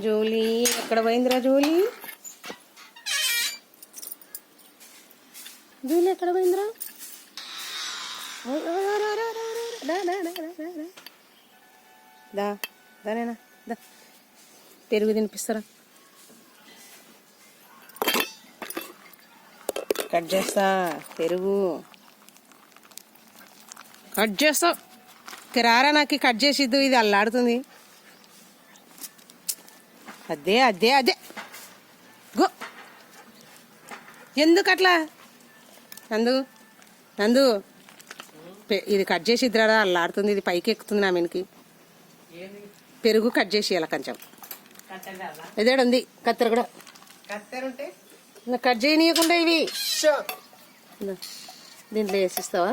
Julie ఎక్కడ పోయిందిరా? Julie Julie ఎక్కడ పోయిందిరా? దా దానేనా దా, పెరుగు తినిపిస్తారా? కట్ చేస్తా, పెరుగు కట్ చేస్తా. రారా, నాకు కట్ చేసిద్దు, ఇది అల్లాడుతుంది. అదే అదే అదే గో. ఎందుకు అట్లా? నందు నందు, ఇది కట్ చేసి ఇద్దరా, అల్లాడుతుంది, ఇది పైకి ఎక్కుతుంది నా మీనికి. పెరుగు కట్ చేసి ఇలా కొంచెం ఇదేడు ఉంది కత్తెర కూడా. కట్ చేయనీయకుండా ఇవి దీంట్లో వేసిస్తావా?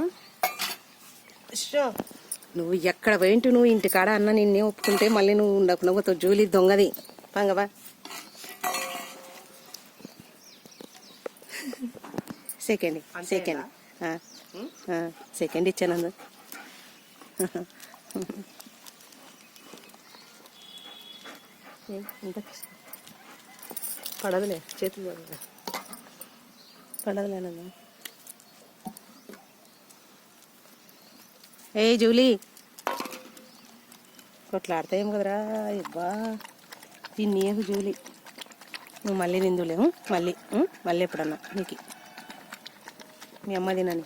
నువ్వు ఎక్కడ పోయింటు, నువ్వు ఇంటికాడ అన్న నిన్నే ఒప్పుకుంటే మళ్ళీ నువ్వు ఉండకుండా పోతావు. జూలీ దొంగది పంగవా. సెకండ్ సెకండ్ సెకండ్ ఇచ్చాను. పడదులే, చేతులు పడదులేనన్నా. ఏ జూలీ, కొట్లాడతాయేం కదరా? ఇబ్బా తిన్నీయకు జూలీ, నువ్వు మళ్ళీ నిందులేము. మళ్ళీ మళ్ళీ ఎప్పుడన్నా నీకు మీ అమ్మ తినని.